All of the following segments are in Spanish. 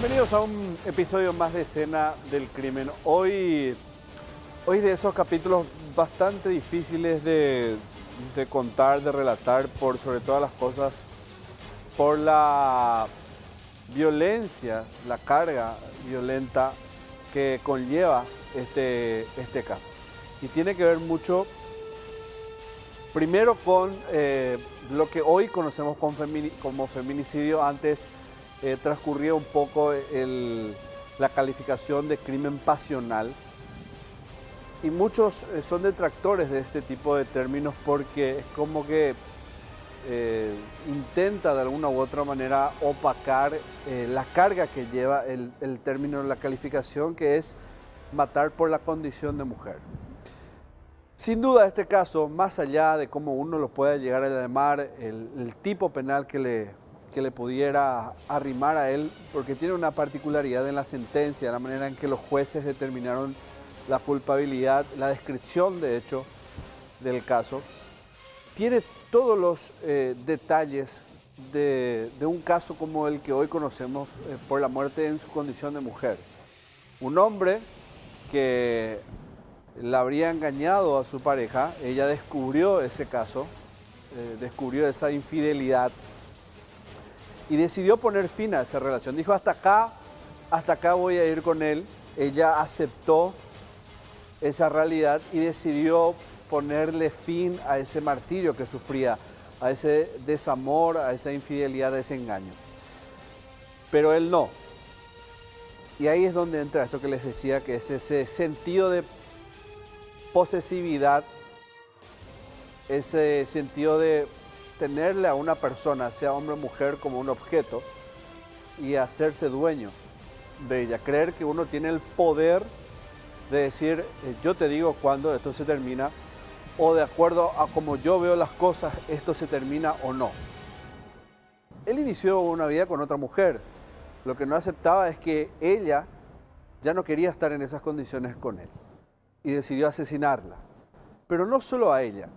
Bienvenidos a un episodio más de Escena del Crimen. Hoy de esos capítulos bastante difíciles de contar, de relatar, por sobre todas las cosas, por la violencia, la carga violenta que conlleva este caso. Y tiene que ver mucho, primero, con lo que hoy conocemos como feminicidio. Antes transcurría un poco la calificación de crimen pasional. Y muchos son detractores de este tipo de términos porque es como que intenta de alguna u otra manera opacar la carga que lleva el término, la calificación, que es matar por la condición de mujer. Sin duda, este caso, más allá de cómo uno lo pueda llegar a llamar, el tipo penal que le pudiera arrimar a él, porque tiene una particularidad en la sentencia, la manera en que los jueces determinaron la culpabilidad, la descripción de hecho del caso, tiene todos los detalles de un caso como el que hoy conocemos por la muerte en su condición de mujer. Un hombre que la habría engañado a su pareja, ella descubrió ese caso, descubrió esa infidelidad y decidió poner fin a esa relación. Dijo, hasta acá voy a ir con él. Ella aceptó esa realidad y decidió ponerle fin a ese martirio que sufría, a ese desamor, a esa infidelidad, a ese engaño. Pero él no. Y ahí es donde entra esto que les decía, que es ese sentido de posesividad, ese sentido de tenerle a una persona, sea hombre o mujer, como un objeto y hacerse dueño de ella. Creer que uno tiene el poder de decir, yo te digo cuándo esto se termina, o de acuerdo a cómo yo veo las cosas, esto se termina o no. Él inició una vida con otra mujer. Lo que no aceptaba es que ella ya no quería estar en esas condiciones con él y decidió asesinarla. Pero no solo a ella,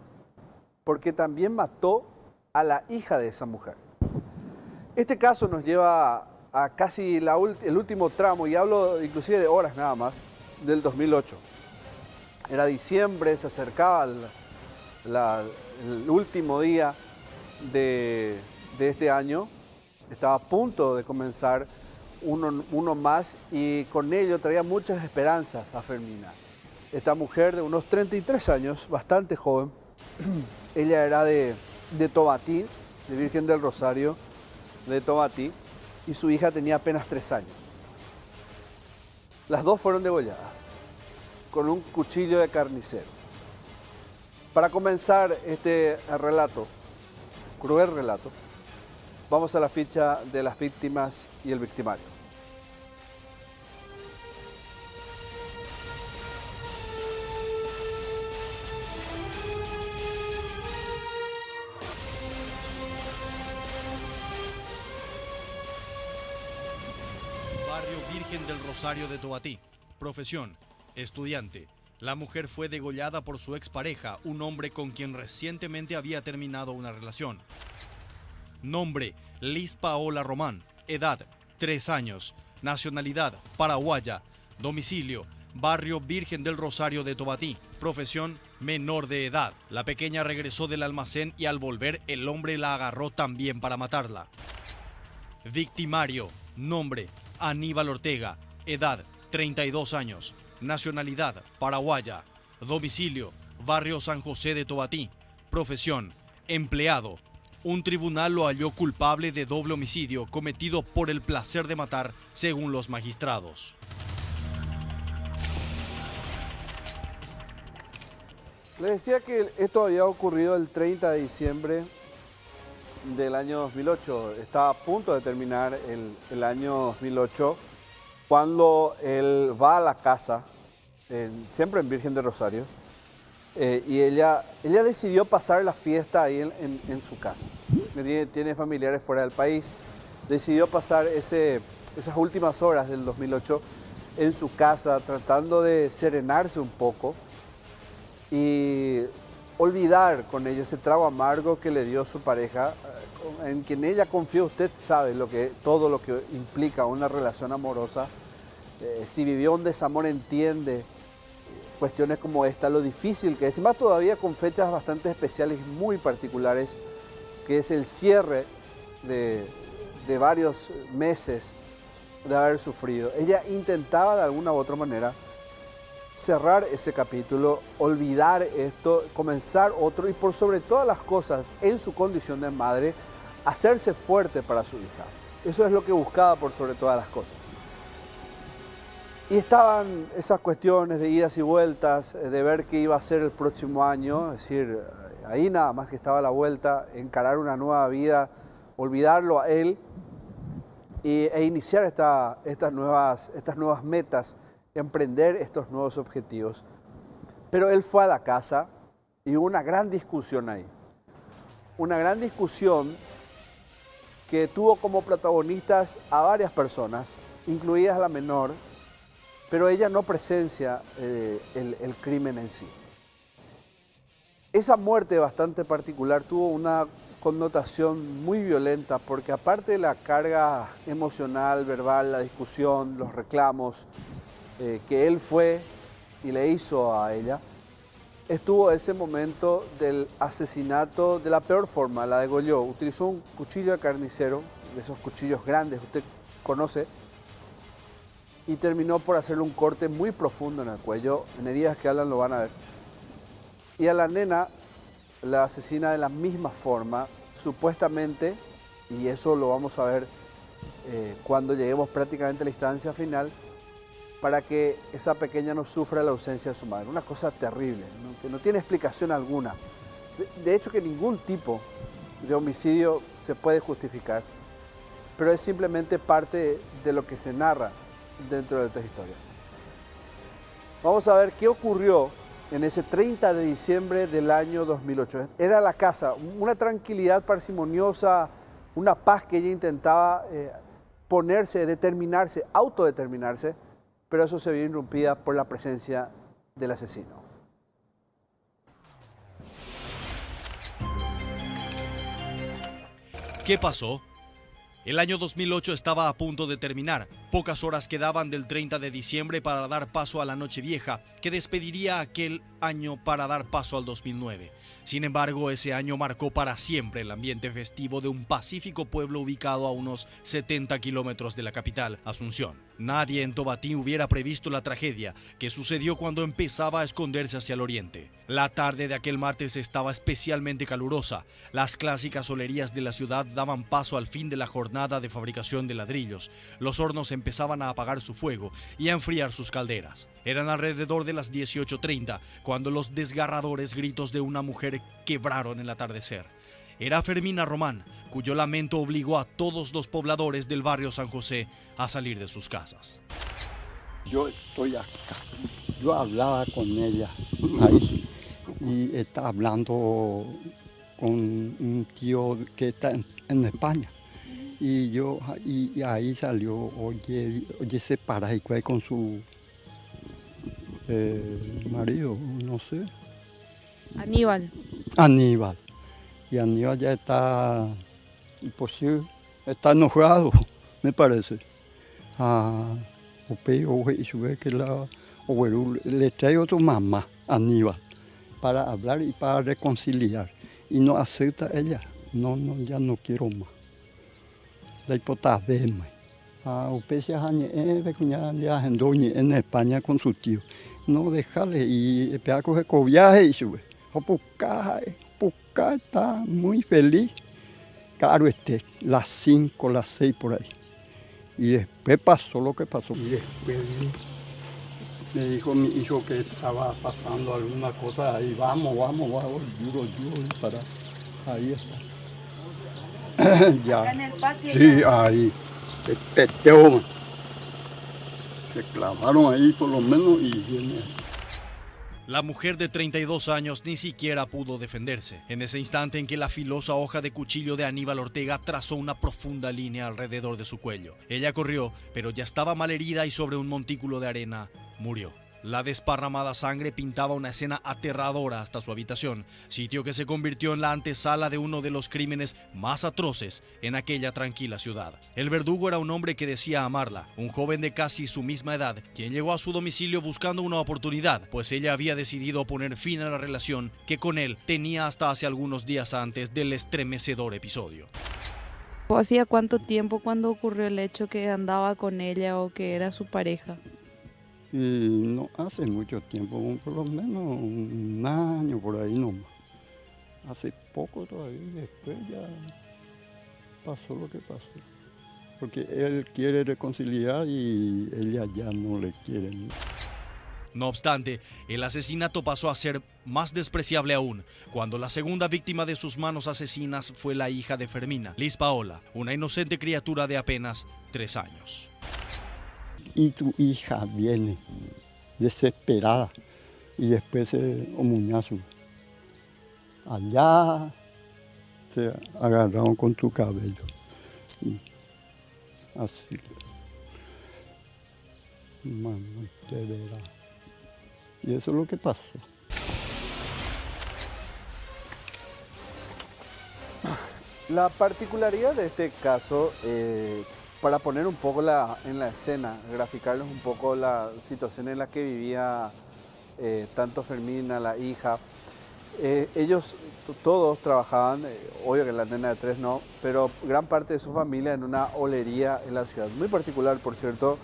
porque también mató a la hija de esa mujer. Este caso nos lleva a casi el último tramo, y hablo inclusive de horas nada más, del 2008. Era diciembre, se acercaba el último día de este año, estaba a punto de comenzar uno más, y con ello traía muchas esperanzas a Fermina. Esta mujer de unos 33 años, bastante joven, ella era de Tobatí, de Virgen del Rosario, de Tobatí, y su hija tenía apenas 3 años. Las dos fueron degolladas con un cuchillo de carnicero. Para comenzar este relato, cruel relato, vamos a la ficha de las víctimas y el victimario. Barrio Virgen del Rosario de Tobatí. Profesión: estudiante. La mujer fue degollada por su expareja, un hombre con quien recientemente había terminado una relación. Nombre: Liz Paola Román. Edad: 3 años. Nacionalidad: paraguaya. Domicilio: Barrio Virgen del Rosario de Tobatí. Profesión: menor de edad. La pequeña regresó del almacén y al volver el hombre la agarró también para matarla. Victimario. Nombre: Aníbal Ortega. Edad: 32 años. Nacionalidad: paraguaya. Domicilio: Barrio San José de Tobatí. Profesión: empleado. Un tribunal lo halló culpable de doble homicidio cometido por el placer de matar, según los magistrados. Les decía que esto había ocurrido el 30 de diciembre del año 2008. Estaba a punto de terminar el año 2008 cuando él va a la casa, siempre en Virgen del Rosario, y ella decidió pasar la fiesta ahí en su casa. Tiene familiares fuera del país. Decidió pasar esas últimas horas del 2008 en su casa, tratando de serenarse un poco. Y olvidar con ella ese trago amargo que le dio su pareja, en quien ella confía. Usted sabe todo lo que implica una relación amorosa. Si vivió un desamor, entiende cuestiones como esta, lo difícil que es, y más todavía con fechas bastante especiales, muy particulares, que es el cierre de varios meses de haber sufrido. Ella intentaba de alguna u otra manera cerrar ese capítulo, olvidar esto, comenzar otro, y por sobre todas las cosas, en su condición de madre, hacerse fuerte para su hija. Eso es lo que buscaba por sobre todas las cosas. Y estaban esas cuestiones de idas y vueltas, de ver qué iba a ser el próximo año, es decir, ahí nada más que estaba la vuelta, encarar una nueva vida, olvidarlo a él e iniciar estas nuevas metas, emprender estos nuevos objetivos. Pero él fue a la casa y hubo una gran discusión ahí. Una gran discusión que tuvo como protagonistas a varias personas, incluidas la menor, pero ella no presencia el crimen en sí. Esa muerte bastante particular tuvo una connotación muy violenta, porque aparte de la carga emocional, verbal, la discusión, los reclamos que él fue y le hizo a ella, estuvo ese momento del asesinato de la peor forma, la degolló. Utilizó un cuchillo de carnicero, de esos cuchillos grandes, usted conoce, y terminó por hacerle un corte muy profundo en el cuello, en heridas que Alan lo van a ver. Y a la nena la asesina de la misma forma, supuestamente, y eso lo vamos a ver cuando lleguemos prácticamente a la instancia final, para que esa pequeña no sufra la ausencia de su madre. Una cosa terrible, ¿no? Que no tiene explicación alguna. De hecho, que ningún tipo de homicidio se puede justificar, pero es simplemente parte de lo que se narra dentro de esta historia. Vamos a ver qué ocurrió en ese 30 de diciembre del año 2008. Era la casa, una tranquilidad parsimoniosa, una paz que ella intentaba ponerse, determinarse, autodeterminarse, pero eso se vio irrumpida por la presencia del asesino. ¿Qué pasó? El año 2008 estaba a punto de terminar. Pocas horas quedaban del 30 de diciembre para dar paso a la Nochevieja, que despediría aquel año para dar paso al 2009. Sin embargo, ese año marcó para siempre el ambiente festivo de un pacífico pueblo ubicado a unos 70 kilómetros de la capital, Asunción. Nadie en Tobatí hubiera previsto la tragedia que sucedió cuando empezaba a esconderse hacia el oriente. La tarde de aquel martes estaba especialmente calurosa. Las clásicas olerías de la ciudad daban paso al fin de la jornada de fabricación de ladrillos. Los hornos empezaban a apagar su fuego y a enfriar sus calderas. Eran alrededor de las 18:30 cuando los desgarradores gritos de una mujer quebraron el atardecer. Era Fermina Román, cuyo lamento obligó a todos los pobladores del barrio San José a salir de sus casas. Yo estoy acá. Yo hablaba con ella ahí y está hablando con un tío que está en España. Y ahí salió, oye se para y con su marido, no sé. Aníbal. Y Aníbal ya está, pues sí, está enojado, me parece. Le traigo a tu mamá, Aníbal, para hablar y para reconciliar. Y no acepta ella. No, ya no quiero más. La hipotave, ya en España con su tío. No, déjale, y pega coge viaje y sube. Pucá está muy feliz. Claro, las 5, las 6 por ahí. Y después pasó lo que pasó. Y después me dijo mi hijo que estaba pasando alguna cosa ahí. Vamos, duro, para. Ahí está. Ya. Acá en el patio. Sí, ya. ahí. Se peteó. Se clavaron ahí por lo menos y viene. La mujer de 32 años ni siquiera pudo defenderse. En ese instante en que la filosa hoja de cuchillo de Aníbal Ortega trazó una profunda línea alrededor de su cuello. Ella corrió, pero ya estaba malherida y sobre un montículo de arena murió. La desparramada sangre pintaba una escena aterradora hasta su habitación, sitio que se convirtió en la antesala de uno de los crímenes más atroces en aquella tranquila ciudad. El verdugo era un hombre que decía amarla, un joven de casi su misma edad, quien llegó a su domicilio buscando una oportunidad, pues ella había decidido poner fin a la relación que con él tenía hasta hace algunos días antes del estremecedor episodio. ¿Hacía cuánto tiempo cuando ocurrió el hecho que andaba con ella o que era su pareja? Y no hace mucho tiempo, por lo menos un año por ahí nomás. Hace poco todavía, después ya pasó lo que pasó. Porque él quiere reconciliar y ella ya no le quiere. No obstante, el asesinato pasó a ser más despreciable aún cuando la segunda víctima de sus manos asesinas fue la hija de Fermina, Liz Paola, una inocente criatura de apenas 3 años. Y tu hija viene desesperada y después un muñazo. Allá se agarraron con su cabello. Y así. Mano, te verá. Y eso es lo que pasó. La particularidad de este caso, para poner un poco en la escena, graficarles un poco la situación en la que vivía tanto Fermina, la hija, ellos todos trabajaban, obvio que la nena de 3 no, pero gran parte de su familia en una olería en la ciudad. Muy particular, por cierto,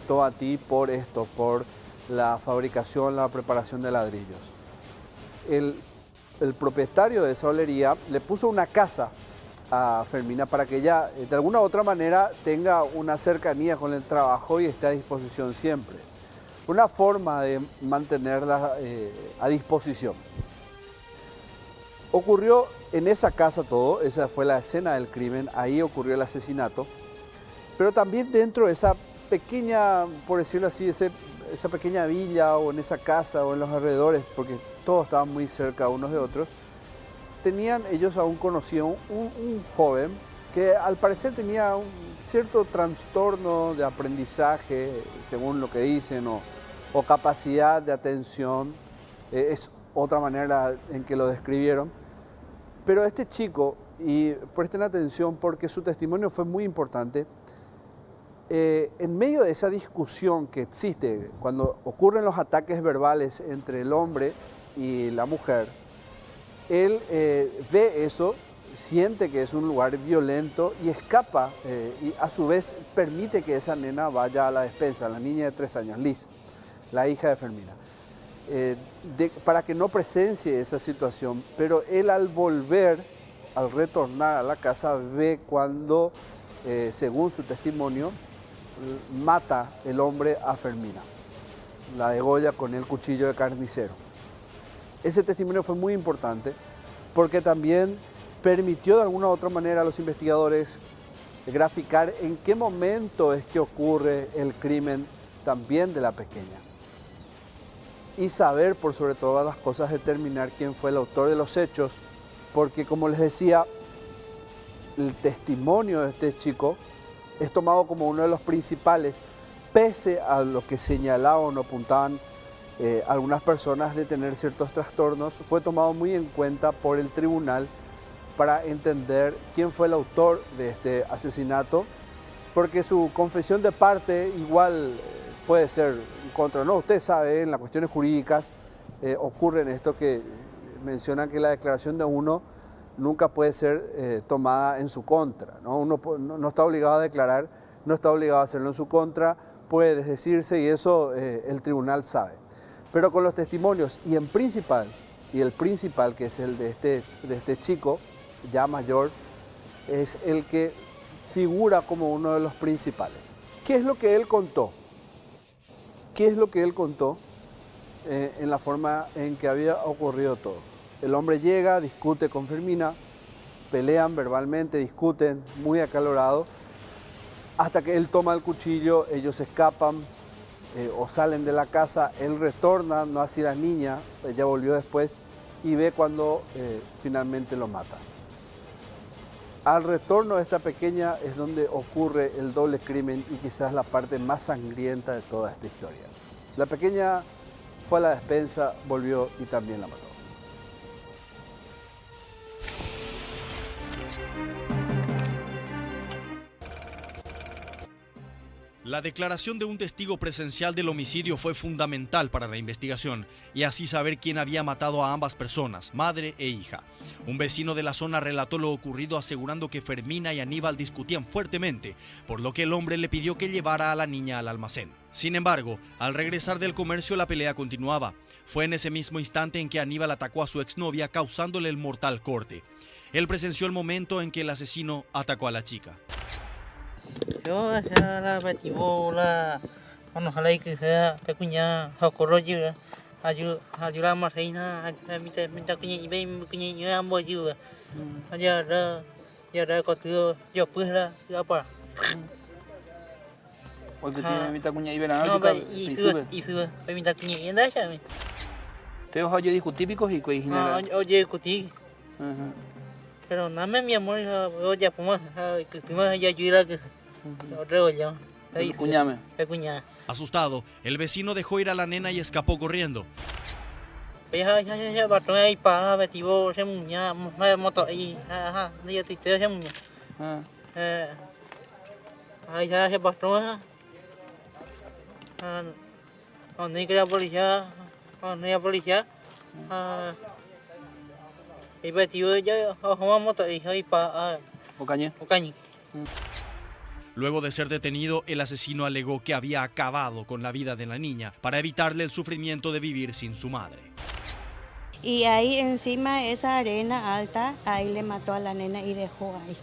Tobatí por esto, por la fabricación, la preparación de ladrillos. El propietario de esa olería le puso una casa a Fermina para que ella de alguna u otra manera tenga una cercanía con el trabajo y esté a disposición siempre. Una forma de mantenerla a disposición. Ocurrió en esa casa todo, esa fue la escena del crimen, ahí ocurrió el asesinato, pero también dentro de esa pequeña, por decirlo así, esa pequeña villa o en esa casa o en los alrededores, porque todos estaban muy cerca unos de otros, ellos aún conocían un joven que al parecer tenía un cierto trastorno de aprendizaje, según lo que dicen, o capacidad de atención, es otra manera en que lo describieron. Pero este chico, y presten atención porque su testimonio fue muy importante, en medio de esa discusión que existe cuando ocurren los ataques verbales entre el hombre y la mujer, él ve eso, siente que es un lugar violento y escapa y a su vez permite que esa nena vaya a la despensa, la niña de 3 años, Liz, la hija de Fermina, para que no presencie esa situación. Pero él al retornar a la casa, ve cuando, según su testimonio, mata el hombre a Fermina, la degolla con el cuchillo de carnicero. Ese testimonio fue muy importante porque también permitió de alguna u otra manera a los investigadores graficar en qué momento es que ocurre el crimen también de la pequeña. Y saber, por sobre todas las cosas, determinar quién fue el autor de los hechos, porque como les decía, el testimonio de este chico es tomado como uno de los principales, pese a lo que señalaban o apuntaban algunas personas de tener ciertos trastornos, fue tomado muy en cuenta por el tribunal para entender quién fue el autor de este asesinato, porque su confesión de parte igual puede ser en contra. No, usted sabe, en las cuestiones jurídicas ocurren esto que mencionan que la declaración de uno nunca puede ser tomada en su contra, ¿no? Uno no está obligado a declarar, no está obligado a hacerlo en su contra, puede desdecirse y eso el tribunal sabe. Pero con los testimonios y el principal que es el de este chico ya mayor, es el que figura como uno de los principales. ¿Qué es lo que él contó? ¿Qué es lo que él contó en la forma en que había ocurrido todo? El hombre llega, discute con Fermina, pelean verbalmente, discuten, muy acalorado, hasta que él toma el cuchillo, ellos escapan o salen de la casa, él retorna, no así la niña, ella volvió después y ve cuando finalmente lo mata. Al retorno de esta pequeña es donde ocurre el doble crimen y quizás la parte más sangrienta de toda esta historia. La pequeña fue a la despensa, volvió y también la mató. La declaración de un testigo presencial del homicidio fue fundamental para la investigación y así saber quién había matado a ambas personas, madre e hija. Un vecino de la zona relató lo ocurrido asegurando que Fermina y Aníbal discutían fuertemente, por lo que el hombre le pidió que llevara a la niña al almacén. Sin embargo, al regresar del comercio la pelea continuaba. Fue en ese mismo instante en que Aníbal atacó a su exnovia causándole el mortal corte. Él presenció el momento en que el asesino atacó a la chica. Yo la batió la cuando halai que sea pequeña hokoroju ayuda más reina minta kunya ibe kunya ambo juga ya ada ko tu yo pues la apa Porque tiene minta kunya ibe na no itu minta kunya enda sha te oye disco típicos y que general oye kuti pero nada mi amor oye puma que tu más ya ayuda que Asustado, el vecino dejó ir a la nena y escapó corriendo. Luego de ser detenido, el asesino alegó que había acabado con la vida de la niña para evitarle el sufrimiento de vivir sin su madre. Y ahí encima esa arena alta, ahí le mató a la nena y dejó ahí.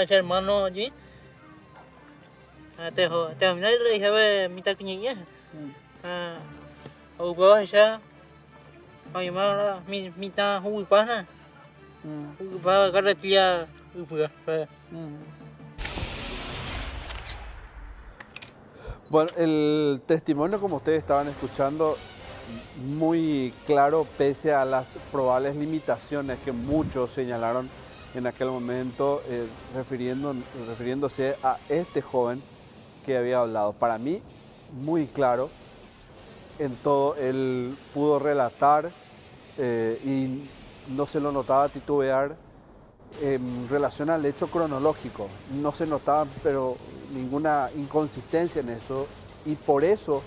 Ese hermano allí, te le dije, mitad cuñilla, hubo esa, ay mala, mitad huipana, huipana carretilla, Bueno, el testimonio, como ustedes estaban escuchando, muy claro, pese a las probables limitaciones que muchos señalaron en aquel momento, refiriéndose a este joven que había hablado. Para mí, muy claro en todo. Él pudo relatar y no se lo notaba titubear en relación al hecho cronológico. No se notaba, pero ninguna inconsistencia en eso, y por eso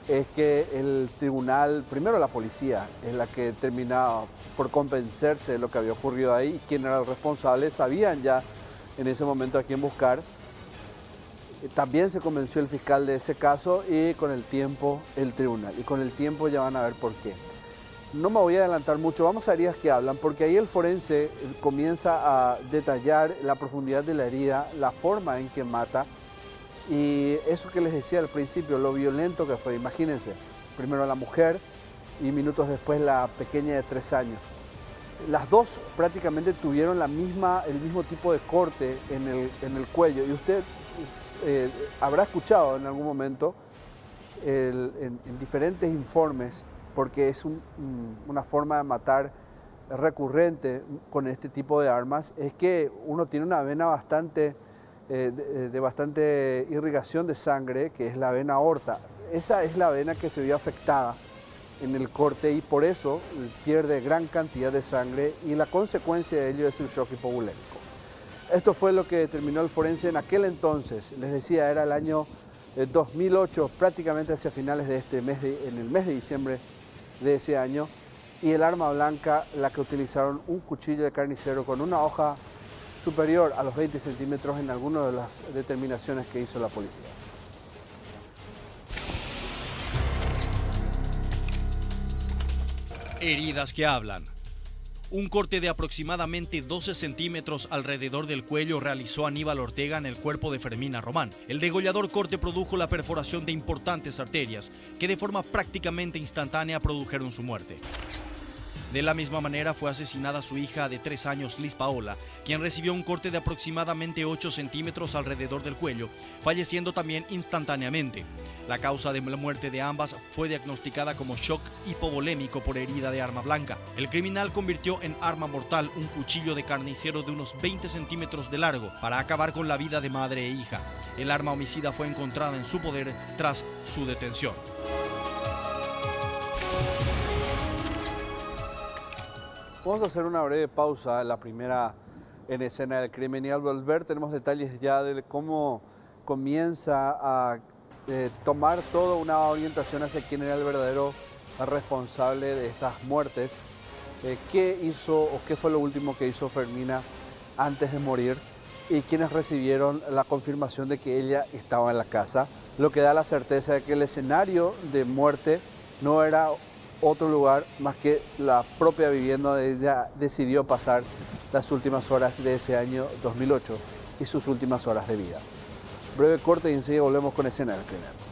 es que el tribunal, primero la policía, es la que terminaba por convencerse de lo que había ocurrido ahí, y quién era el responsable, sabían ya en ese momento a quién buscar. También se convenció el fiscal de ese caso y con el tiempo el tribunal, y con el tiempo ya van a ver por qué. No me voy a adelantar mucho, vamos a heridas que hablan, porque ahí el forense comienza a detallar la profundidad de la herida, la forma en que mata, y eso que les decía al principio, lo violento que fue. Imagínense, primero la mujer y minutos después la pequeña de 3 años. Las dos prácticamente tuvieron el mismo tipo de corte en el cuello, y usted habrá escuchado en algún momento en diferentes informes, porque es una forma de matar recurrente con este tipo de armas, es que uno tiene una vena de bastante irrigación de sangre, que es la vena aorta. Esa es la vena que se vio afectada en el corte y por eso pierde gran cantidad de sangre, y la consecuencia de ello es el shock hipovolémico. Esto fue lo que determinó el forense en aquel entonces. Les decía, era el año 2008, prácticamente hacia finales de este mes, en el mes de diciembre de ese año, y el arma blanca, la que utilizaron, un cuchillo de carnicero con una hoja superior a los 20 centímetros en alguna de las determinaciones que hizo la policía. Heridas que hablan. Un corte de aproximadamente 12 centímetros alrededor del cuello realizó Aníbal Ortega en el cuerpo de Fermina Román. El degollador corte produjo la perforación de importantes arterias que de forma prácticamente instantánea produjeron su muerte. De la misma manera fue asesinada su hija de 3 años, Liz Paola, quien recibió un corte de aproximadamente 8 centímetros alrededor del cuello, falleciendo también instantáneamente. La causa de la muerte de ambas fue diagnosticada como shock hipovolémico por herida de arma blanca. El criminal convirtió en arma mortal un cuchillo de carnicero de unos 20 centímetros de largo para acabar con la vida de madre e hija. El arma homicida fue encontrada en su poder tras su detención. Vamos a hacer una breve pausa, la primera en escena del crimen, y al volver tenemos detalles ya de cómo comienza a tomar toda una orientación hacia quién era el verdadero responsable de estas muertes. ¿Qué hizo o qué fue lo último que hizo Fermina antes de morir? Y quienes recibieron la confirmación de que ella estaba en la casa, lo que da la certeza de que el escenario de muerte no era otro lugar más que la propia vivienda donde ella decidió pasar las últimas horas de ese año 2008 y sus últimas horas de vida. Breve corte y enseguida volvemos con escena del crimen.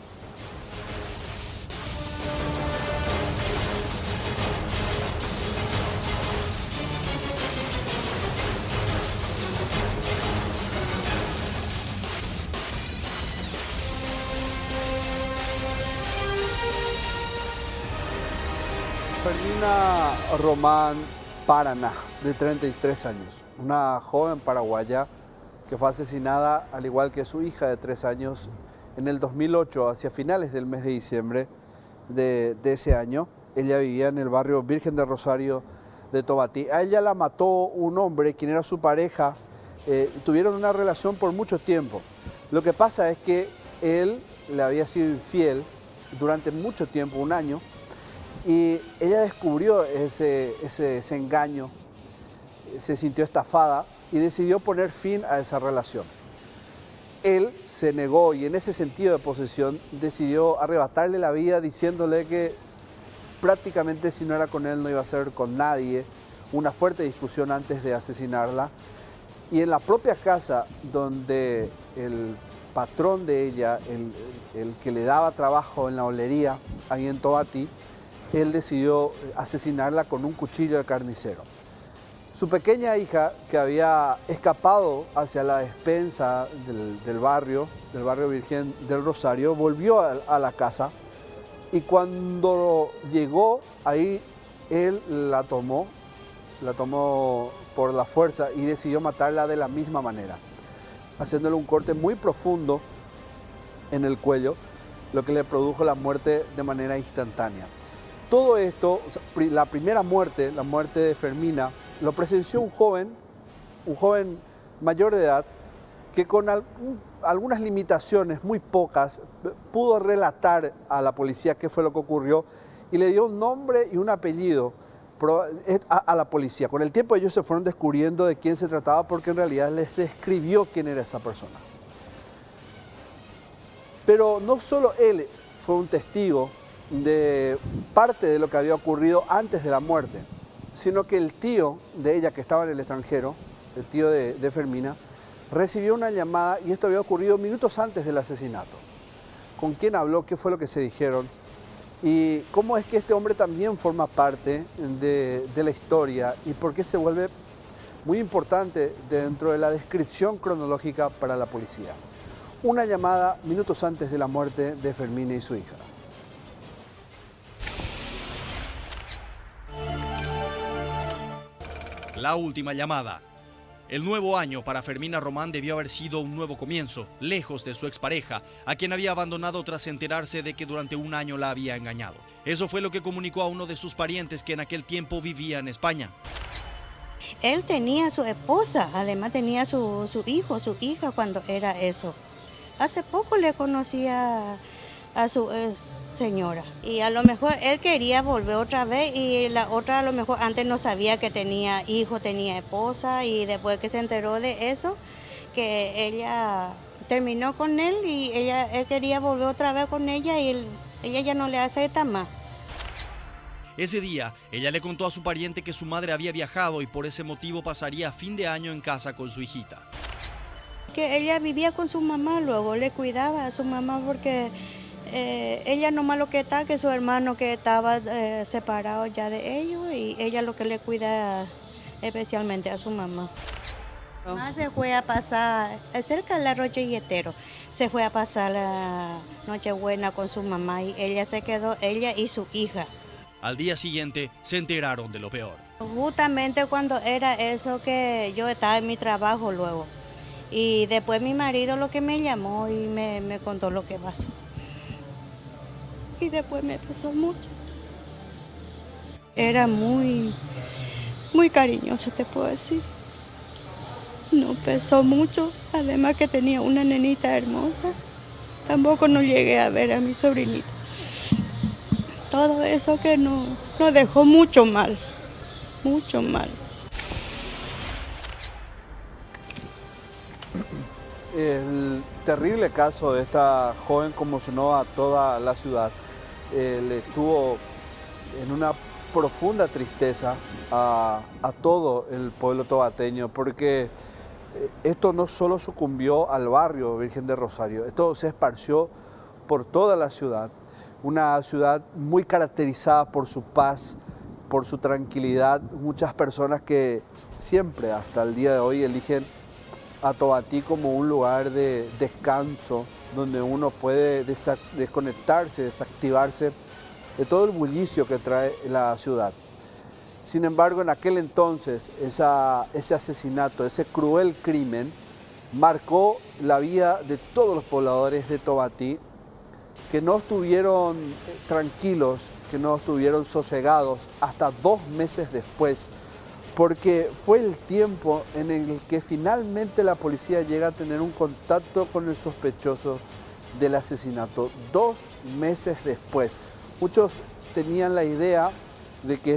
Fermina Román Paraná, de 33 años, una joven paraguaya que fue asesinada al igual que su hija de 3 años en el 2008, hacia finales del mes de diciembre de ese año. Ella vivía en el barrio Virgen del Rosario de Tobatí. A ella la mató un hombre, quien era su pareja. Tuvieron una relación por mucho tiempo. Lo que pasa es que él le había sido infiel durante mucho tiempo, 1 año, y ella descubrió ese engaño, se sintió estafada y decidió poner fin a esa relación. Él se negó y en ese sentido de posesión decidió arrebatarle la vida diciéndole que prácticamente si no era con él no iba a ser con nadie. Una fuerte discusión antes de asesinarla. Y en la propia casa donde el patrón de ella, el que le daba trabajo en la olería, ahí en Tobatí, él decidió asesinarla con un cuchillo de carnicero. Su pequeña hija, que había escapado hacia la despensa del barrio Virgen del Rosario, volvió a la casa y cuando llegó ahí, él la tomó por la fuerza y decidió matarla de la misma manera, haciéndole un corte muy profundo en el cuello, lo que le produjo la muerte de manera instantánea. Todo esto, la primera muerte, la muerte de Fermina, lo presenció un joven mayor de edad, que con algunas limitaciones, muy pocas, pudo relatar a la policía qué fue lo que ocurrió y le dio un nombre y un apellido a la policía. Con el tiempo ellos se fueron descubriendo de quién se trataba porque en realidad les describió quién era esa persona. Pero no solo él fue un testigo de parte de lo que había ocurrido antes de la muerte, sino que el tío de ella, que estaba en el extranjero, el tío de Fermina, recibió una llamada y esto había ocurrido minutos antes del asesinato. ¿Con quién habló? ¿Qué fue lo que se dijeron? Y cómo es que este hombre también forma parte de la historia y por qué se vuelve muy importante dentro de la descripción cronológica para la policía. Una llamada minutos antes de la muerte de Fermina y su hija. La última llamada. El nuevo año para Fermina Román debió haber sido un nuevo comienzo, lejos de su expareja, a quien había abandonado tras enterarse de que durante 1 año la había engañado. Eso fue lo que comunicó a uno de sus parientes que en aquel tiempo vivía en España. Él tenía su esposa, además tenía su hijo, su hija cuando era eso. Hace poco le conocía a su señora y a lo mejor él quería volver otra vez y la otra a lo mejor antes no sabía que tenía hijo, tenía esposa y después que se enteró de eso, que ella terminó con él y él quería volver otra vez con ella y ella ya no le acepta más. Ese día, ella le contó a su pariente que su madre había viajado y por ese motivo pasaría fin de año en casa con su hijita. Que ella vivía con su mamá, luego le cuidaba a su mamá porque ella nomás lo que está, que su hermano que estaba separado ya de ellos y ella lo que le cuida especialmente a su mamá. Se fue a pasar cerca del arroyo Yetero, se fue a pasar la Nochebuena con su mamá y ella se quedó, ella y su hija. Al día siguiente se enteraron de lo peor. Justamente cuando era eso que yo estaba en mi trabajo luego y después mi marido lo que me llamó y me contó lo que pasó. Y después me pasó mucho. Era muy muy cariñoso, te puedo decir. No pesó mucho, además que tenía una nenita hermosa. Tampoco no llegué a ver a mi sobrinita. Todo eso que nos dejó mucho mal, mucho mal. El terrible caso de esta joven conmocionó a toda la ciudad. Le tuvo en una profunda tristeza a todo el pueblo tobateño, porque esto no solo sucumbió al barrio Virgen de Rosario, esto se esparció por toda la ciudad. Una ciudad muy caracterizada por su paz, por su tranquilidad. Muchas personas que siempre, hasta el día de hoy, eligen a Tobatí como un lugar de descanso, donde uno puede desconectarse, desactivarse de todo el bullicio que trae la ciudad. Sin embargo, en aquel entonces, ese asesinato, ese cruel crimen, marcó la vida de todos los pobladores de Tobatí, que no estuvieron tranquilos, que no estuvieron sosegados hasta 2 meses después, porque fue el tiempo en el que finalmente la policía llega a tener un contacto con el sospechoso del asesinato. 2 meses después. Muchos tenían la idea de que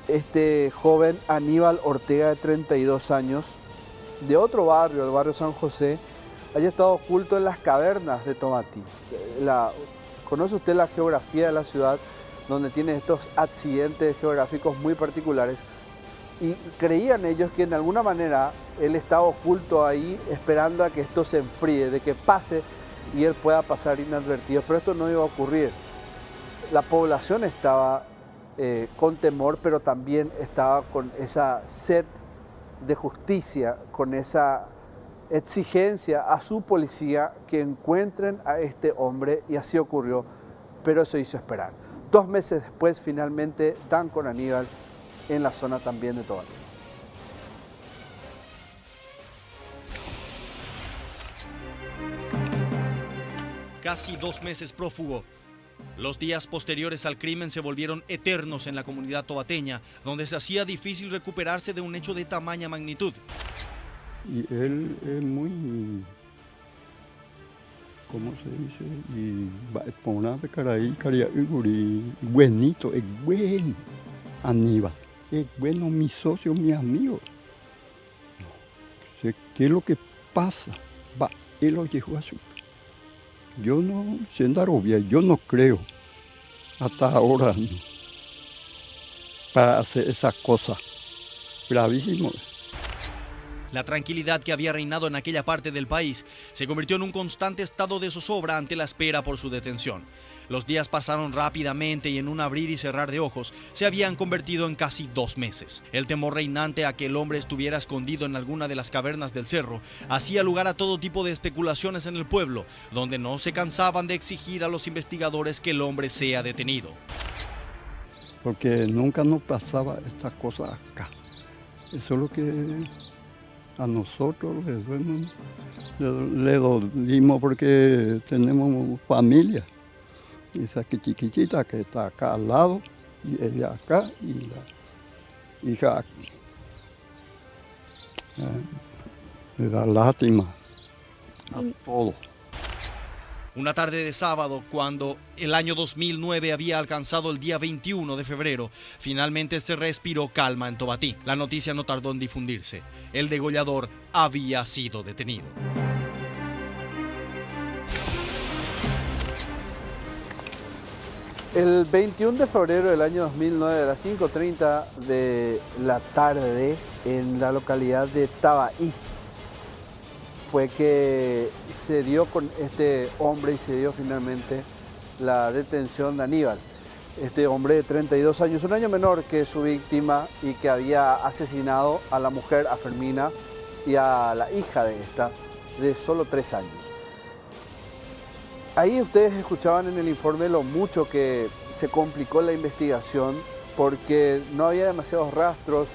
este joven Aníbal Ortega, de 32 años, de otro barrio, el barrio San José, haya estado oculto en las cavernas de Tobatí. ¿Conoce usted la geografía de la ciudad, donde tiene estos accidentes geográficos muy particulares? Y creían ellos que en alguna manera él estaba oculto ahí, esperando a que esto se enfríe, de que pase y él pueda pasar inadvertido. Pero esto no iba a ocurrir. La población estaba con temor, pero también estaba con esa sed de justicia, con esa exigencia a su policía que encuentren a este hombre, y así ocurrió, pero eso hizo esperar. 2 meses después, finalmente, dan con Aníbal en la zona también de Tobatí. Casi 2 meses prófugo. Los días posteriores al crimen se volvieron eternos en la comunidad tobateña, donde se hacía difícil recuperarse de un hecho de tamaña magnitud. Y él es muy, ¿cómo se dice? Y buenito, es bueno. Aníbal, es bueno, mi socio, mi amigo. No sé qué es lo que pasa. Él lo llevó a su... Yo no, Sendarovia, yo no creo, hasta ahora, no, para hacer esas cosas. Bravísimo. La tranquilidad que había reinado en aquella parte del país se convirtió en un constante estado de zozobra ante la espera por su detención. Los días pasaron rápidamente y en un abrir y cerrar de ojos se habían convertido en casi 2 meses. El temor reinante a que el hombre estuviera escondido en alguna de las cavernas del cerro hacía lugar a todo tipo de especulaciones en el pueblo, donde no se cansaban de exigir a los investigadores que el hombre sea detenido. Porque nunca nos pasaba estas cosas acá. Eso es lo que a nosotros le dimos, porque tenemos familia. Esa chiquitita que está acá al lado, y ella acá, y la hija aquí. Le da lástima a todo. Una tarde de sábado, cuando el año 2009 había alcanzado el día 21 de febrero, finalmente se respiró calma en Tobatí. La noticia no tardó en difundirse. El degollador había sido detenido. El 21 de febrero del año 2009, a las 5:30 de la tarde, en la localidad de Tabaí, fue que se dio con este hombre y se dio finalmente la detención de Aníbal. Este hombre de 32 años, un año menor que su víctima, y que había asesinado a la mujer, a Fermina, y a la hija de esta, de solo 3 años. Ahí ustedes escuchaban en el informe lo mucho que se complicó la investigación, porque no había demasiados rastros.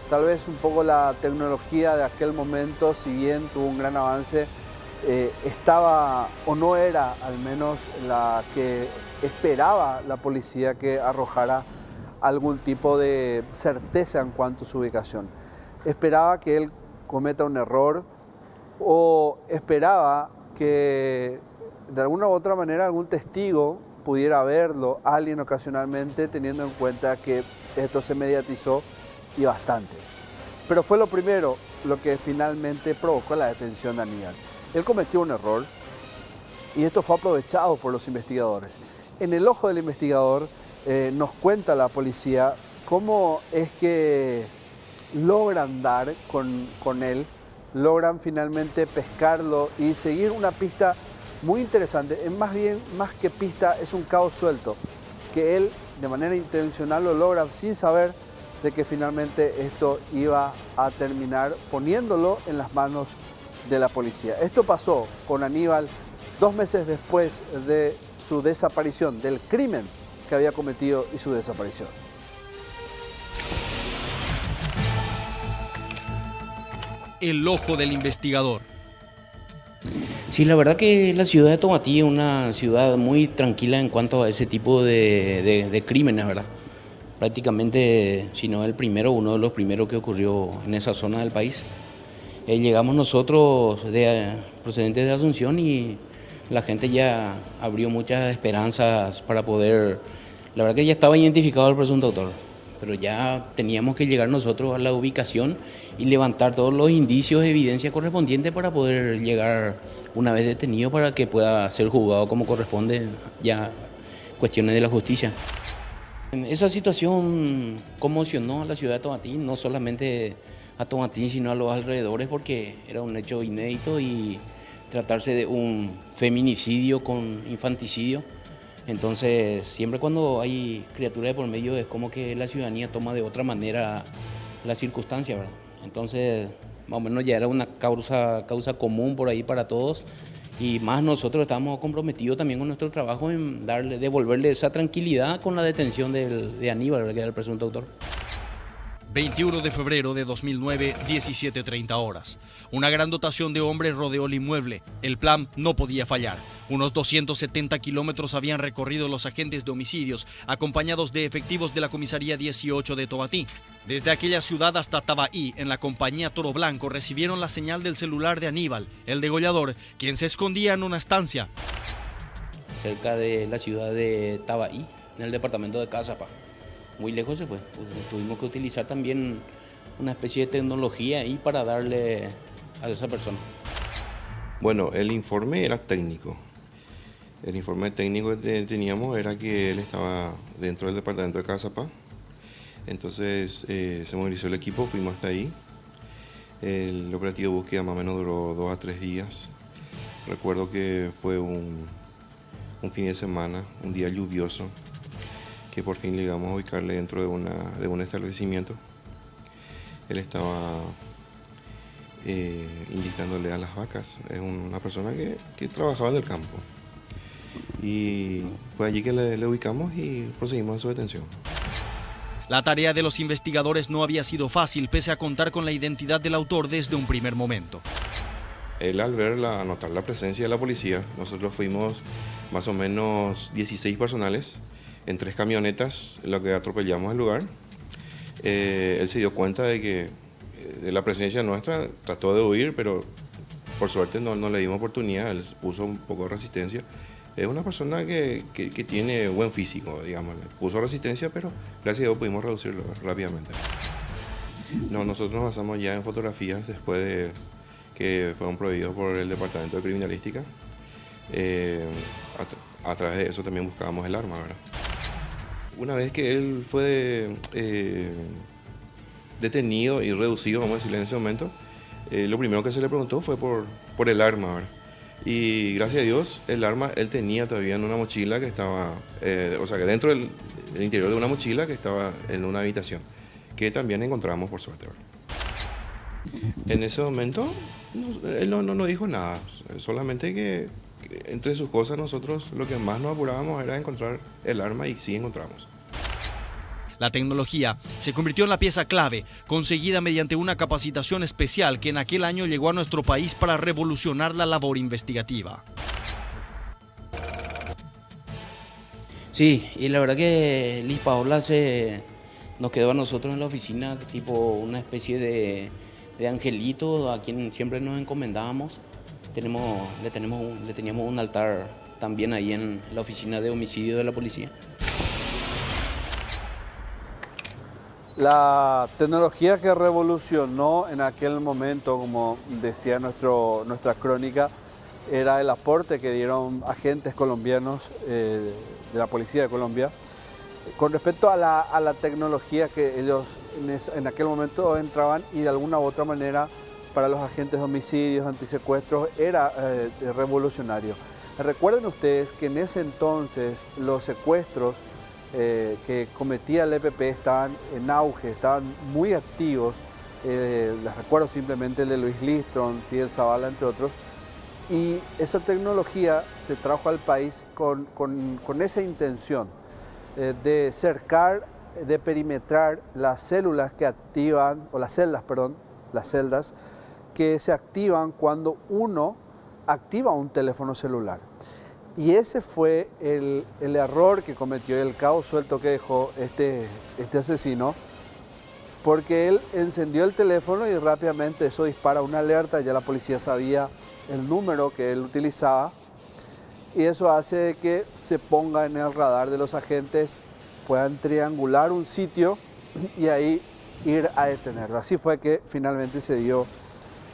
Tal vez un poco la tecnología de aquel momento, si bien tuvo un gran avance, estaba o no era al menos la que esperaba la policía que arrojara algún tipo de certeza en cuanto a su ubicación. Esperaba que él cometa un error o esperaba que de alguna u otra manera algún testigo pudiera verlo, alguien ocasionalmente, teniendo en cuenta que esto se mediatizó y bastante. Pero fue lo primero lo que finalmente provocó la detención de Aníbal. Él cometió un error y esto fue aprovechado por los investigadores. En el ojo del investigador nos cuenta la policía cómo es que logran dar con él, logran finalmente pescarlo y seguir una pista muy interesante. Es más que pista, es un cabo suelto, que él de manera intencional lo logra sin saber de que finalmente esto iba a terminar poniéndolo en las manos de la policía. Esto pasó con Aníbal 2 meses después de su desaparición, del crimen que había cometido y su desaparición. El ojo del investigador. Sí, la verdad que la ciudad de Tomatí es una ciudad muy tranquila en cuanto a ese tipo de crímenes, ¿verdad? Prácticamente, si no el primero, uno de los primeros que ocurrió en esa zona del país. Llegamos nosotros procedentes de Asunción y la gente ya abrió muchas esperanzas para poder... La verdad que ya estaba identificado el presunto autor, pero ya teníamos que llegar nosotros a la ubicación y levantar todos los indicios de evidencia correspondientes para poder llegar una vez detenido para que pueda ser juzgado como corresponde ya cuestiones de la justicia. Esa situación conmocionó a la ciudad de Tomatí, no solamente a Tomatí, sino a los alrededores, porque era un hecho inédito y tratarse de un feminicidio con infanticidio. Entonces, siempre cuando hay criaturas de por medio es como que la ciudadanía toma de otra manera la circunstancia, ¿verdad? Entonces, más o menos ya era una causa común por ahí para todos. Y más nosotros estamos comprometidos también con nuestro trabajo en devolverle esa tranquilidad con la detención de Aníbal, que era el presunto autor. 21 de febrero de 2009, 17:30 horas. Una gran dotación de hombres rodeó el inmueble. El plan no podía fallar. Unos 270 kilómetros habían recorrido los agentes de homicidios, acompañados de efectivos de la comisaría 18 de Tomatí. Desde aquella ciudad hasta Tabaí, en la compañía Toro Blanco, recibieron la señal del celular de Aníbal, el degollador, quien se escondía en una estancia cerca de la ciudad de Tabaí, en el departamento de Cazapá. Muy lejos se fue. Pues tuvimos que utilizar también una especie de tecnología ahí para darle a esa persona. Bueno, el informe era técnico. El informe técnico que teníamos era que él estaba dentro del departamento de Cazapá. Entonces se movilizó el equipo, fuimos hasta ahí. El operativo de búsqueda más o menos duró 2 a 3 días. Recuerdo que fue un fin de semana, un día lluvioso, que por fin llegamos a ubicarle dentro de un establecimiento. Él estaba indicándole a las vacas. Es una persona que trabajaba en el campo. Y fue allí que le ubicamos y procedimos a su detención. La tarea de los investigadores no había sido fácil, pese a contar con la identidad del autor desde un primer momento. Él, al notar la presencia de la policía, nosotros fuimos más o menos 16 personales en 3 camionetas, lo que atropellamos el lugar. Él se dio cuenta de que de la presencia nuestra, trató de huir, pero por suerte no le dimos oportunidad, él puso un poco de resistencia. Es una persona que tiene buen físico, digamos. Puso resistencia, pero gracias a Dios pudimos reducirlo rápidamente. No, nosotros nos basamos ya en fotografías después de que fueron prohibidos por el Departamento de Criminalística. A través de eso también buscábamos el arma, ¿verdad? Una vez que él fue detenido y reducido, vamos a decirle en ese momento, lo primero que se le preguntó fue por el arma, ¿verdad? Y gracias a Dios, el arma él tenía todavía en una mochila que estaba, o sea que dentro del interior de una mochila que estaba en una habitación, que también encontramos por suerte, ¿verdad? En ese momento, él no dijo nada, solamente que entre sus cosas nosotros lo que más nos apurábamos era encontrar el arma y sí encontramos. La tecnología se convirtió en la pieza clave, conseguida mediante una capacitación especial que en aquel año llegó a nuestro país para revolucionar la labor investigativa. Sí, y la verdad que Liz Paola se nos quedó a nosotros en la oficina tipo una especie de angelito a quien siempre nos encomendábamos. Le teníamos un altar también ahí en la oficina de homicidio de la policía. La tecnología que revolucionó en aquel momento, como decía nuestra crónica, era el aporte que dieron agentes colombianos de la Policía de Colombia con respecto a la tecnología que ellos en aquel momento entraban, y de alguna u otra manera para los agentes de homicidios, antisecuestros, era revolucionario. Recuerden ustedes que en ese entonces los secuestros que cometía el EPP estaban en auge, estaban muy activos. Les recuerdo simplemente el de Luis Listron, Fidel Zavala, entre otros. Y esa tecnología se trajo al país con esa intención de cercar, de perimetrar las células que activan, o las celdas que se activan cuando uno activa un teléfono celular. Y ese fue el error que cometió, el caos suelto que dejó este asesino, porque él encendió el teléfono y rápidamente eso dispara una alerta. Ya la policía sabía el número que él utilizaba, y eso hace que se ponga en el radar de los agentes, puedan triangular un sitio y ahí ir a detenerlo. Así fue que finalmente se dio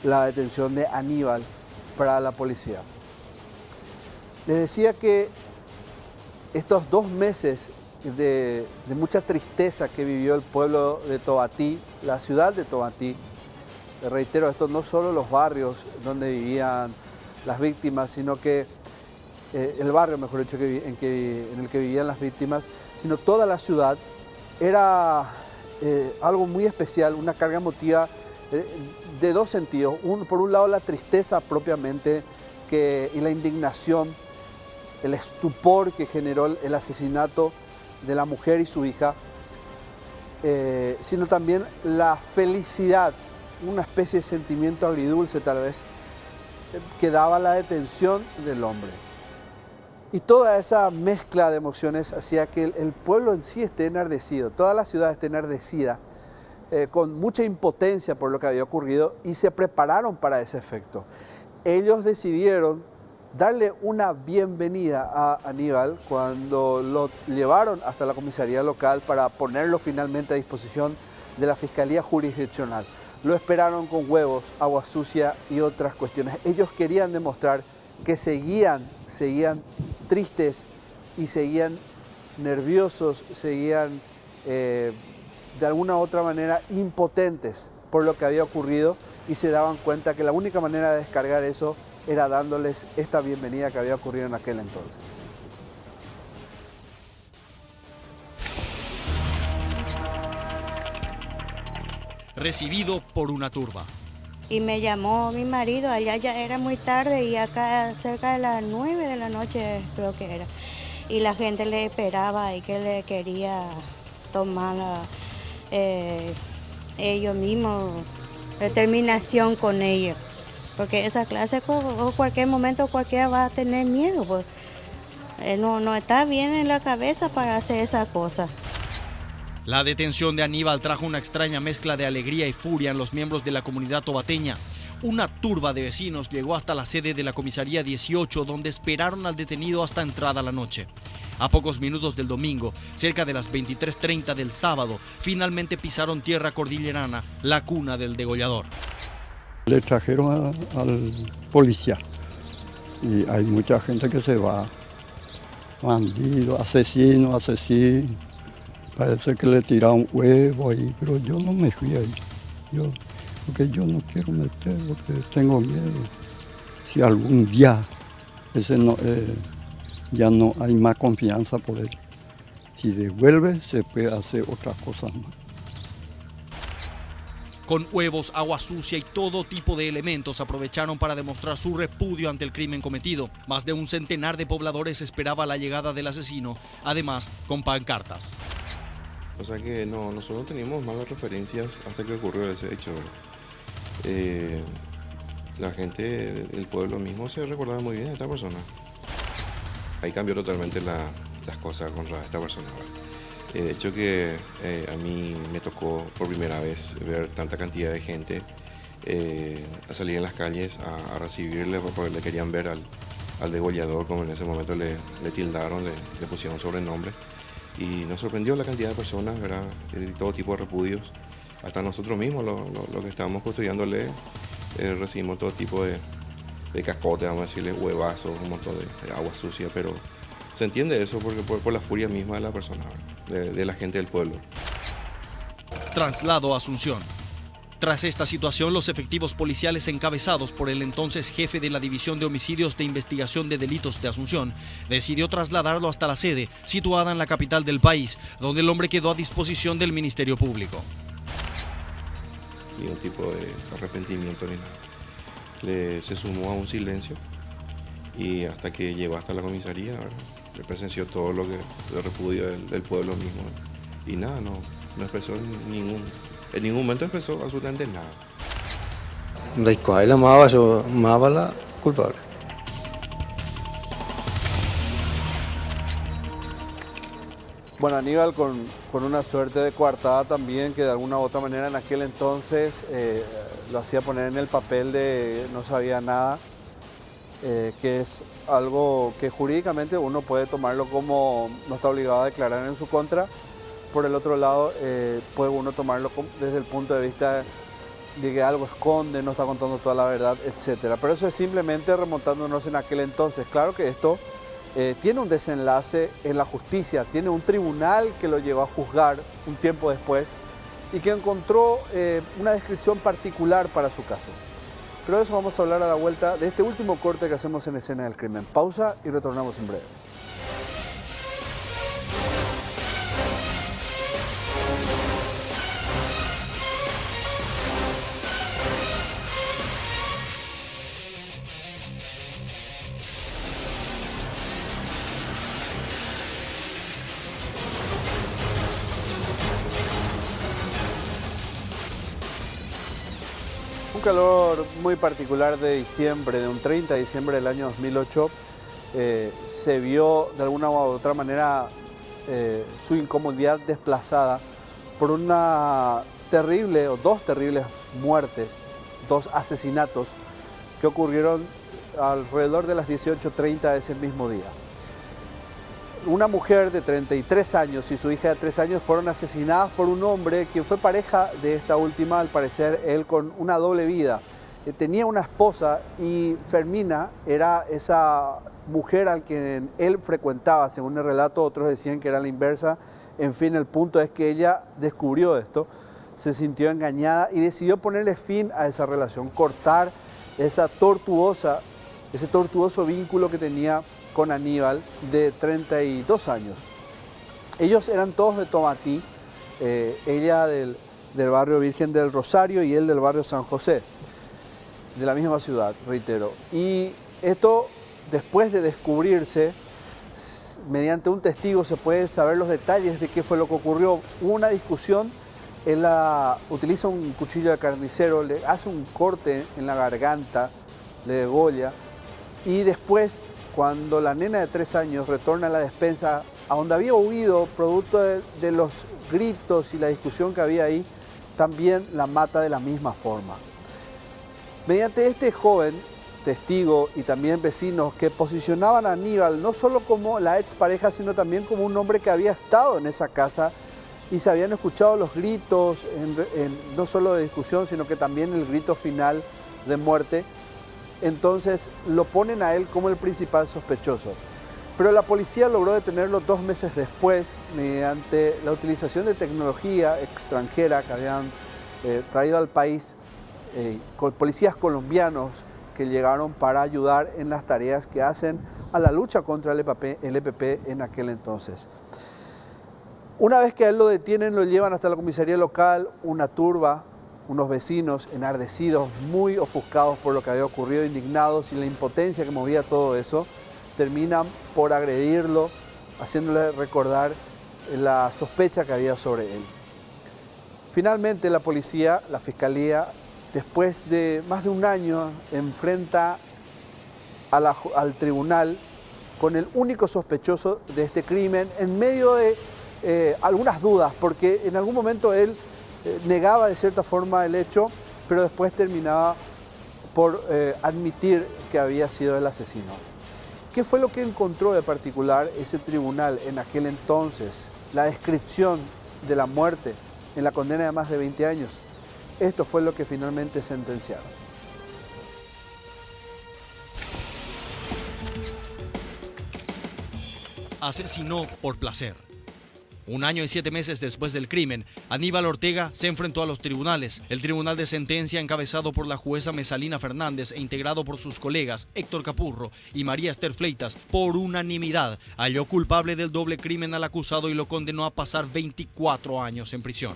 la detención de Aníbal para la policía. Les decía que estos 2 meses de mucha tristeza que vivió el pueblo de Tobatí, la ciudad de Tobatí, reitero, esto no solo los barrios donde vivían las víctimas, sino que el barrio, mejor dicho, en el que vivían las víctimas, sino toda la ciudad, era algo muy especial, una carga emotiva de 2 sentidos. Por un lado, la tristeza propiamente y la indignación, el estupor que generó el asesinato de la mujer y su hija, sino también la felicidad, una especie de sentimiento agridulce tal vez, que daba la detención del hombre. Y toda esa mezcla de emociones hacía que el pueblo en sí esté enardecido, toda la ciudad esté enardecida, con mucha impotencia por lo que había ocurrido, y se prepararon para ese efecto. Ellos decidieron darle una bienvenida a Aníbal cuando lo llevaron hasta la comisaría local para ponerlo finalmente a disposición de la Fiscalía Jurisdiccional. Lo esperaron con huevos, agua sucia y otras cuestiones. Ellos querían demostrar que seguían tristes y seguían nerviosos, seguían de alguna u otra manera impotentes por lo que había ocurrido, y se daban cuenta que la única manera de descargar eso era dándoles esta bienvenida que había ocurrido en aquel entonces. Recibido por una turba. Y me llamó mi marido, allá ya era muy tarde y acá cerca de las 9 de la noche creo que era. Y la gente le esperaba y que le quería tomar ellos mismos determinación con ellos. Porque esa clase, en cualquier momento cualquiera va a tener miedo, pues no está bien en la cabeza para hacer esa cosa. La detención de Aníbal trajo una extraña mezcla de alegría y furia en los miembros de la comunidad tobateña. Una turba de vecinos llegó hasta la sede de la comisaría 18, donde esperaron al detenido hasta entrada la noche. A pocos minutos del domingo, cerca de las 23:30 del sábado, finalmente pisaron tierra cordillerana, la cuna del degollador. Le trajeron al policía y hay mucha gente que se va, bandido, asesino. Parece que le tiraron huevo ahí, pero yo no me fui ahí. Porque yo no quiero meter, porque tengo miedo. Si algún día ya no hay más confianza por él. Si devuelve, se puede hacer otras cosas más. Con huevos, agua sucia y todo tipo de elementos aprovecharon para demostrar su repudio ante el crimen cometido. Más de un centenar de pobladores esperaba la llegada del asesino, además con pancartas. O sea que nosotros teníamos malas referencias hasta que ocurrió ese hecho. La gente del pueblo mismo se recordaba muy bien de esta persona. Ahí cambió totalmente las cosas contra esta persona. De hecho que a mí me tocó por primera vez ver tanta cantidad de gente a salir en las calles a recibirle porque le querían ver al degollador, como en ese momento le tildaron, le pusieron sobrenombre. Y nos sorprendió la cantidad de personas, ¿verdad? De todo tipo de repudios. Hasta nosotros mismos, lo que estábamos custodiándole, recibimos todo tipo de cascotes, vamos a decirle, huevazos, un montón de agua sucia, pero se entiende eso porque por la furia misma de la persona, de la gente del pueblo. Traslado a Asunción. Tras esta situación, los efectivos policiales encabezados por el entonces jefe de la División de Homicidios de Investigación de Delitos de Asunción decidió trasladarlo hasta la sede, situada en la capital del país, donde el hombre quedó a disposición del Ministerio Público. Ningún tipo de arrepentimiento ni nada. Se sumó a un silencio y hasta que llegó hasta la comisaría, ¿verdad? Le presenció todo lo que el repudio del pueblo mismo. Y nada, no expresó en ningún momento expresó absolutamente nada. De cuál amaba la culpable. Bueno, Aníbal con una suerte de coartada también, que de alguna u otra manera en aquel entonces lo hacía poner en el papel de no sabía nada, que es algo que jurídicamente uno puede tomarlo como no está obligado a declarar en su contra. Por el otro lado, puede uno tomarlo desde el punto de vista de que algo esconde, no está contando toda la verdad, etc. Pero eso es simplemente remontándonos en aquel entonces. Claro que esto tiene un desenlace en la justicia, tiene un tribunal que lo llegó a juzgar un tiempo después y que encontró una descripción particular para su caso. Pero de eso vamos a hablar a la vuelta de este último corte que hacemos en Escena del Crimen. Pausa y retornamos en breve. Un calor muy particular de diciembre, de un 30 de diciembre del año 2008, se vio de alguna u otra manera su incomodidad desplazada por una terrible o dos terribles muertes, dos asesinatos que ocurrieron alrededor de las 18:30 de ese mismo día. Una mujer de 33 años y su hija de 3 años fueron asesinadas por un hombre quien fue pareja de esta última, al parecer él con una doble vida. Tenía una esposa y Fermina era esa mujer al que él frecuentaba, según el relato, otros decían que era la inversa. En fin, el punto es que ella descubrió esto, se sintió engañada y decidió ponerle fin a esa relación, cortar ese tortuoso vínculo que tenía con Aníbal, de 32 años. Ellos eran todos de Tomatí, ella del barrio Virgen del Rosario y él del barrio San José, de la misma ciudad, reitero. Y esto, después de descubrirse, mediante un testigo se pueden saber los detalles de qué fue lo que ocurrió. Hubo una discusión, él utiliza un cuchillo de carnicero, le hace un corte en la garganta, le degolla, y después, cuando la nena de 3 años retorna a la despensa, a donde había huido producto de los gritos y la discusión que había ahí, también la mata de la misma forma. Mediante este joven testigo y también vecinos que posicionaban a Aníbal no solo como la expareja, sino también como un hombre que había estado en esa casa y se habían escuchado los gritos, no solo de discusión, sino que también el grito final de muerte. Entonces lo ponen a él como el principal sospechoso. Pero la policía logró detenerlo 2 meses después mediante la utilización de tecnología extranjera que habían traído al país con policías colombianos que llegaron para ayudar en las tareas que hacen a la lucha contra el EPP en aquel entonces. Una vez que a él lo detienen, lo llevan hasta la comisaría local, una turba, unos vecinos enardecidos, muy ofuscados por lo que había ocurrido, indignados y la impotencia que movía todo eso, terminan por agredirlo, haciéndole recordar la sospecha que había sobre él. Finalmente la policía, la fiscalía, después de más de un año, enfrenta al tribunal con el único sospechoso de este crimen en medio de algunas dudas, porque en algún momento él negaba de cierta forma el hecho, pero después terminaba por admitir que había sido el asesino. ¿Qué fue lo que encontró de particular ese tribunal en aquel entonces? La descripción de la muerte en la condena de más de 20 años. Esto fue lo que finalmente sentenciaron. Asesinó por placer. 1 año y 7 meses después del crimen, Aníbal Ortega se enfrentó a los tribunales. El tribunal de sentencia, encabezado por la jueza Mesalina Fernández e integrado por sus colegas Héctor Capurro y María Esther Fleitas, por unanimidad, halló culpable del doble crimen al acusado y lo condenó a pasar 24 años en prisión.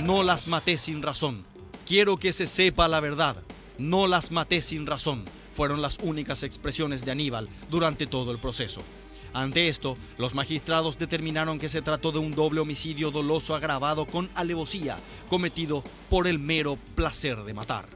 No las maté sin razón. Quiero que se sepa la verdad. No las maté sin razón. Fueron las únicas expresiones de Aníbal durante todo el proceso. Ante esto, los magistrados determinaron que se trató de un doble homicidio doloso agravado con alevosía, cometido por el mero placer de matar.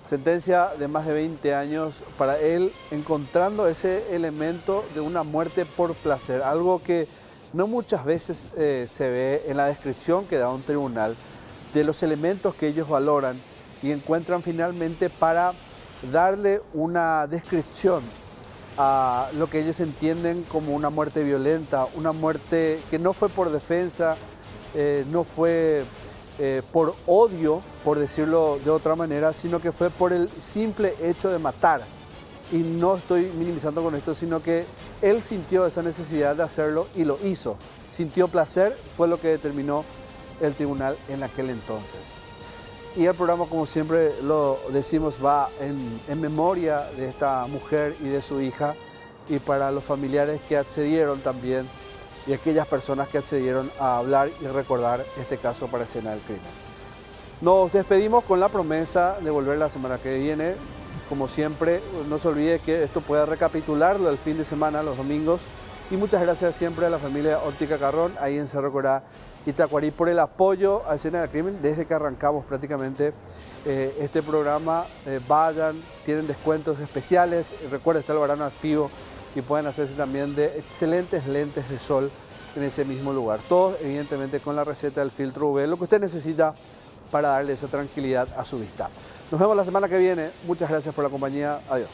Sentencia de más de 20 años para él, encontrando ese elemento de una muerte por placer, algo que no muchas veces se ve en la descripción que da un tribunal de los elementos que ellos valoran y encuentran finalmente para darle una descripción a lo que ellos entienden como una muerte violenta, una muerte que no fue por defensa, no fue por odio, por decirlo de otra manera, sino que fue por el simple hecho de matar. Y no estoy minimizando con esto, sino que él sintió esa necesidad de hacerlo y lo hizo. Sintió placer, fue lo que determinó el tribunal en aquel entonces. Y el programa, como siempre lo decimos, va en memoria de esta mujer y de su hija, y para los familiares que accedieron también y aquellas personas que accedieron a hablar y recordar este caso para escena del crimen. Nos despedimos con la promesa de volver la semana que viene. Como siempre, no se olvide que esto puede recapitularlo el fin de semana, los domingos. Y muchas gracias siempre a la familia Óptica Carrón, ahí en Cerro Corá y Tacuarí, por el apoyo a Escena del Crimen desde que arrancamos prácticamente este programa. Vayan, tienen descuentos especiales. Recuerden, está el verano activo y pueden hacerse también de excelentes lentes de sol en ese mismo lugar. Todos, evidentemente, con la receta del filtro UV, lo que usted necesita para darle esa tranquilidad a su vista. Nos vemos la semana que viene. Muchas gracias por la compañía. Adiós.